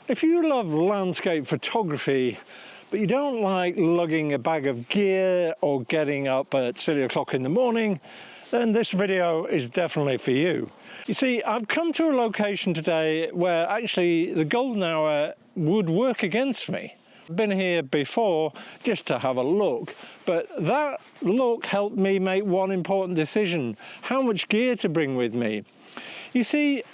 If you love landscape photography, but you don't like lugging a bag of gear or getting up at silly o'clock in the morning, then this video is definitely for you. You see, I've come to a location today where actually the golden hour would work against me. I've been here before just to have a look, but that look helped me make one important decision: how much gear to bring with me. You see,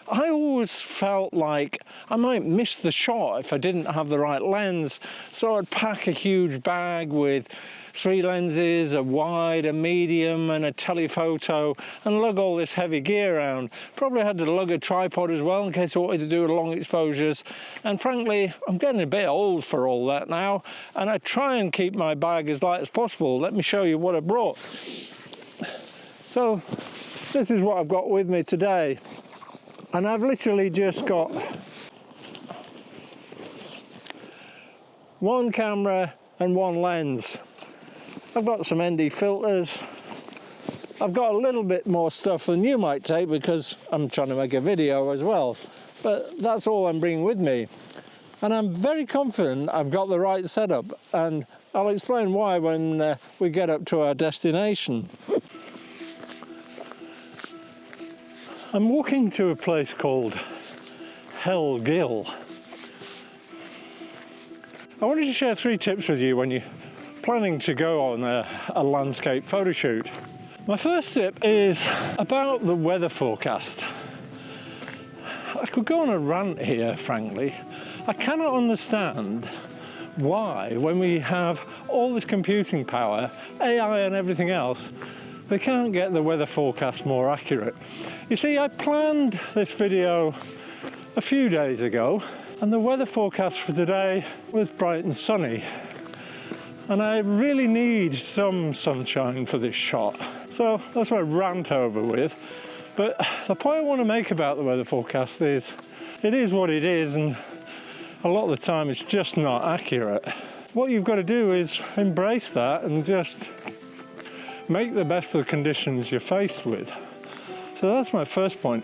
I always felt like I might miss the shot if I didn't have the right lens, so I'd pack a huge bag with 3 lenses, a wide, a medium and a telephoto, and lug all this heavy gear around. Probably had to lug a tripod as well in case I wanted to do long exposures, and frankly I'm getting a bit old for all that now, and I try and keep my bag as light as possible. Let me show you what I brought. So this is what I've got with me today. And I've literally just got one camera and one lens. I've got some ND filters. I've got a little bit more stuff than you might take because I'm trying to make a video as well. But that's all I'm bringing with me. And I'm very confident I've got the right setup. And I'll explain why when we get up to our destination. I'm walking to a place called Hell Gill. I wanted to share 3 tips with you when you're planning to go on a landscape photo shoot. My first tip is about the weather forecast. I could go on a rant here, frankly. I cannot understand why, when we have all this computing power, AI and everything else, they can't get the weather forecast more accurate. You see, I planned this video a few days ago, and the weather forecast for today was bright and sunny. And I really need some sunshine for this shot. So that's what I rant over with. But the point I want to make about the weather forecast is, it is what it is, and a lot of the time it's just not accurate. What you've got to do is embrace that and just make the best of the conditions you're faced with. So that's my first point.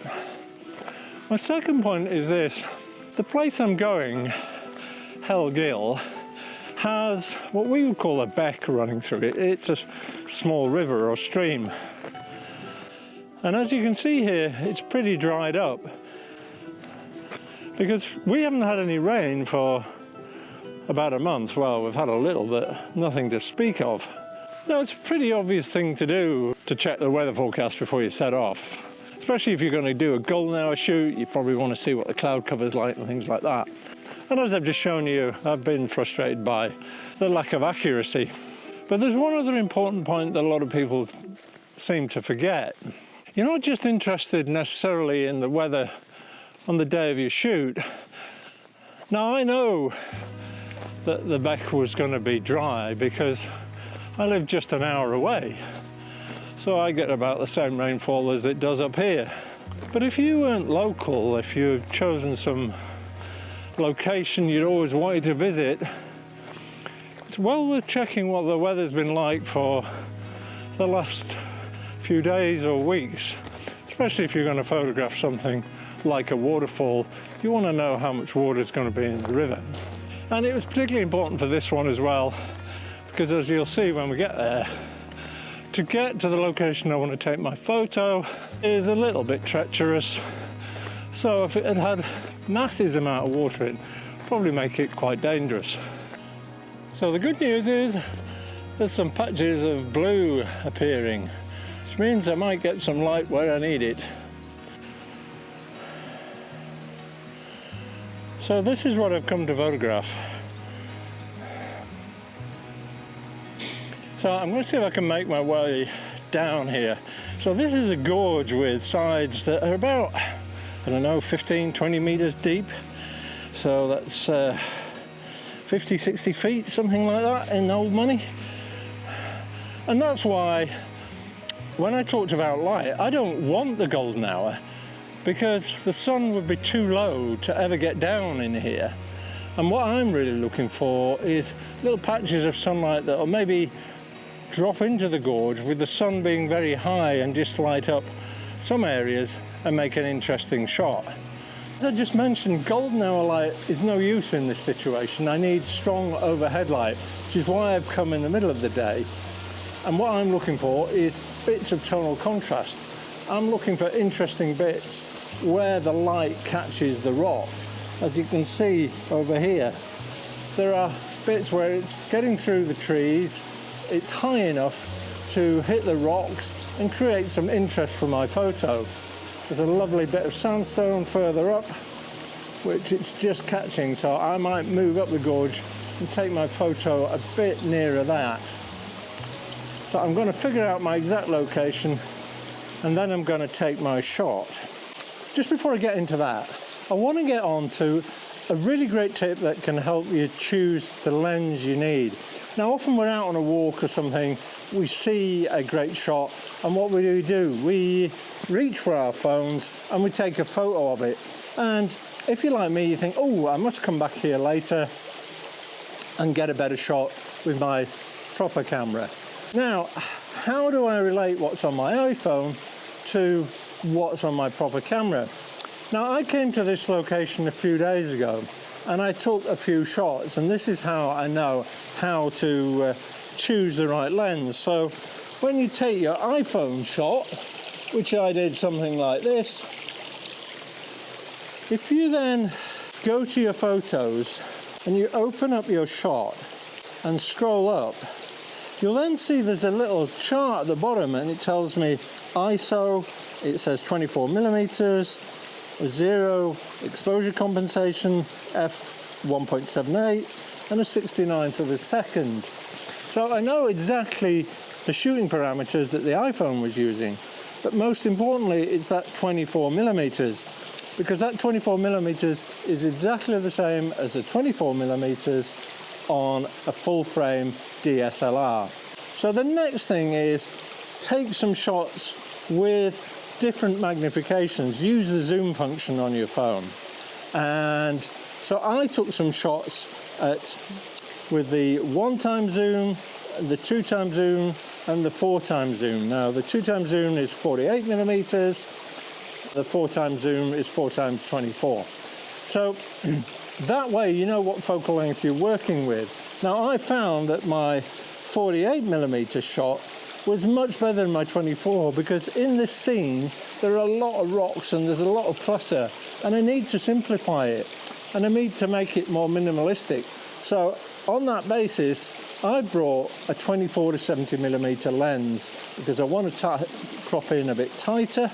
My second point is this: the place I'm going, Hell Gill, has what we would call a beck running through it. It's a small river or stream. And as you can see here, it's pretty dried up because we haven't had any rain for about a month. Well, we've had a little, but nothing to speak of. Now, it's a pretty obvious thing to do to check the weather forecast before you set off. Especially if you're going to do a golden hour shoot, you probably want to see what the cloud cover's like and things like that. And as I've just shown you, I've been frustrated by the lack of accuracy. But there's one other important point that a lot of people seem to forget. You're not just interested necessarily in the weather on the day of your shoot. Now, I know that the beck was going to be dry because I live just an hour away, so I get about the same rainfall as it does up here. But if you weren't local, if you'd chosen some location you'd always wanted to visit, it's well worth checking what the weather's been like for the last few days or weeks. Especially if you're going to photograph something like a waterfall, you want to know how much water is going to be in the river. And it was particularly important for this one as well, because as you'll see when we get there, to get to the location I want to take my photo is a little bit treacherous. So if it had had massive amount of water in, probably make it quite dangerous. So the good news is there's some patches of blue appearing, which means I might get some light where I need it. So this is what I've come to photograph. So I'm going to see if I can make my way down here. So this is a gorge with sides that are about, I don't know, 15, 20 meters deep. So that's 50, 60 feet, something like that in old money. And that's why when I talked about light, I don't want the golden hour because the sun would be too low to ever get down in here. And what I'm really looking for is little patches of sunlight that will maybe drop into the gorge with the sun being very high and just light up some areas and make an interesting shot. As I just mentioned, golden hour light is no use in this situation. I need strong overhead light, which is why I've come in the middle of the day. And what I'm looking for is bits of tonal contrast. I'm looking for interesting bits where the light catches the rock. As you can see over here, there are bits where it's getting through the trees, it's high enough to hit the rocks and create some interest for my photo. There's a lovely bit of sandstone further up, which it's just catching, so I might move up the gorge and take my photo a bit nearer that. So I'm going to figure out my exact location and then I'm going to take my shot. Just before I get into that, I want to get on to a really great tip that can help you choose the lens you need. Now, often we're out on a walk or something, we see a great shot, and what do? We reach for our phones and we take a photo of it. And if you're like me, you think, oh, I must come back here later and get a better shot with my proper camera. Now, how do I relate what's on my iPhone to what's on my proper camera? Now, I came to this location a few days ago and I took a few shots, and this is how I know how to choose the right lens. So when you take your iPhone shot, which I did something like this, if you then go to your photos and you open up your shot and scroll up, you'll then see there's a little chart at the bottom and it tells me ISO, it says 24 millimeters, 0 exposure compensation, f 1.78 and a 69th of a second. So I know exactly the shooting parameters that the iPhone was using, but most importantly it's that 24 millimeters, because that 24 millimeters is exactly the same as the 24 millimeters on a full frame DSLR. So the next thing is take some shots with different magnifications. Use the zoom function on your phone. And so I took some shots with the 1x zoom, the 2x zoom and the 4x zoom. Now the 2x zoom is 48 millimeters, the 4x zoom is 4x24. So that way you know what focal length you're working with. Now I found that my 48 millimeter shot was much better than my 24, because in this scene there are a lot of rocks and there's a lot of clutter and I need to simplify it and I need to make it more minimalistic. So on that basis I brought a 24 to 70 millimeter lens because I want to crop in a bit tighter,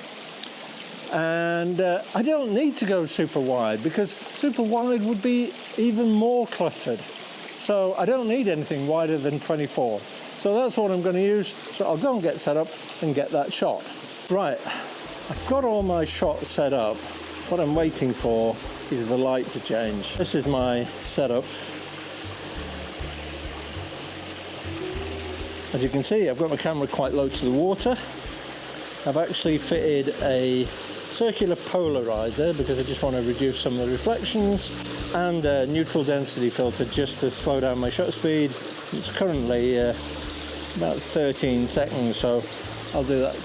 and I don't need to go super wide because super wide would be even more cluttered. So I don't need anything wider than 24. So that's what I'm going to use. So I'll go and get set up and get that shot. Right, I've got all my shots set up. What I'm waiting for is the light to change. This is my setup. As you can see, I've got my camera quite low to the water. I've actually fitted a circular polarizer because I just want to reduce some of the reflections, and a neutral density filter just to slow down my shutter speed. It's currently about 13 seconds, so I'll do that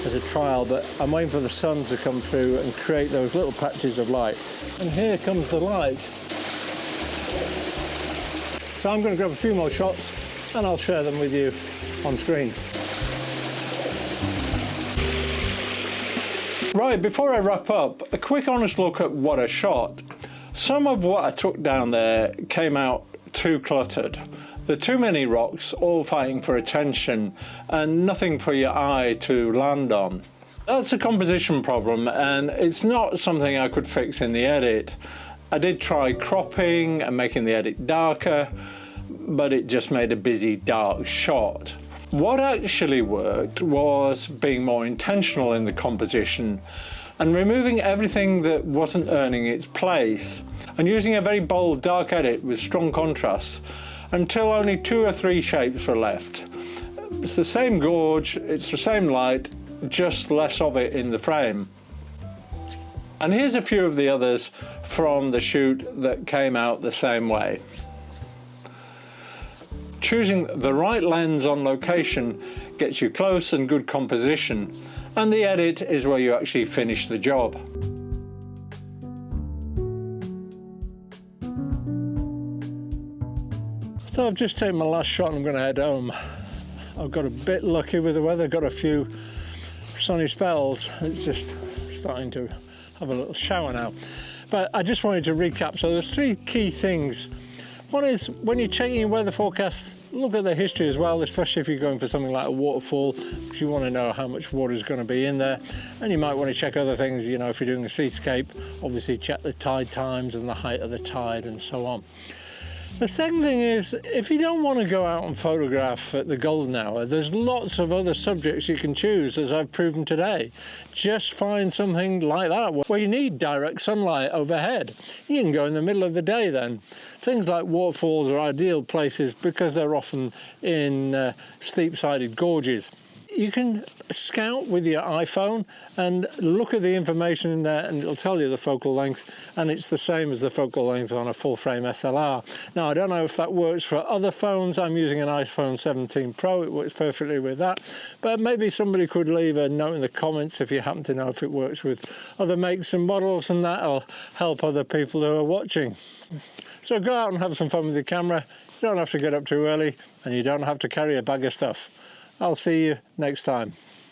as a trial, but I'm waiting for the sun to come through and create those little patches of light. And here comes the light. So I'm going to grab a few more shots and I'll share them with you on screen. Right, before I wrap up, a quick honest look at what I shot. Some of what I took down there came out too cluttered. There are too many rocks, all fighting for attention, and nothing for your eye to land on. That's a composition problem, and it's not something I could fix in the edit. I did try cropping and making the edit darker, but it just made a busy, dark shot. What actually worked was being more intentional in the composition and removing everything that wasn't earning its place, and using a very bold, dark edit with strong contrasts until only 2 or 3 shapes were left. It's the same gorge, it's the same light, just less of it in the frame. And here's a few of the others from the shoot that came out the same way. Choosing the right lens on location gets you close and good composition, and the edit is where you actually finish the job. So I've just taken my last shot and I'm going to head home. I've got a bit lucky with the weather, got a few sunny spells. It's just starting to have a little shower now. But I just wanted to recap. So there's three key things. One is when you're checking your weather forecast, look at the history as well, especially if you're going for something like a waterfall, because you want to know how much water is going to be in there. And you might want to check other things, you know, if you're doing a seascape, obviously check the tide times and the height of the tide and so on. The second thing is, if you don't want to go out and photograph at the golden hour, there's lots of other subjects you can choose, as I've proven today. Just find something like that, where you need direct sunlight overhead. You can go in the middle of the day then. Things like waterfalls are ideal places because they're often in steep-sided gorges. You can scout with your iPhone and look at the information in there and it'll tell you the focal length, and it's the same as the focal length on a full-frame SLR. Now, I don't know if that works for other phones. I'm using an iPhone 17 Pro. It works perfectly with that. But maybe somebody could leave a note in the comments if you happen to know if it works with other makes and models, and that'll help other people who are watching. So go out and have some fun with your camera. You don't have to get up too early and you don't have to carry a bag of stuff. I'll see you next time.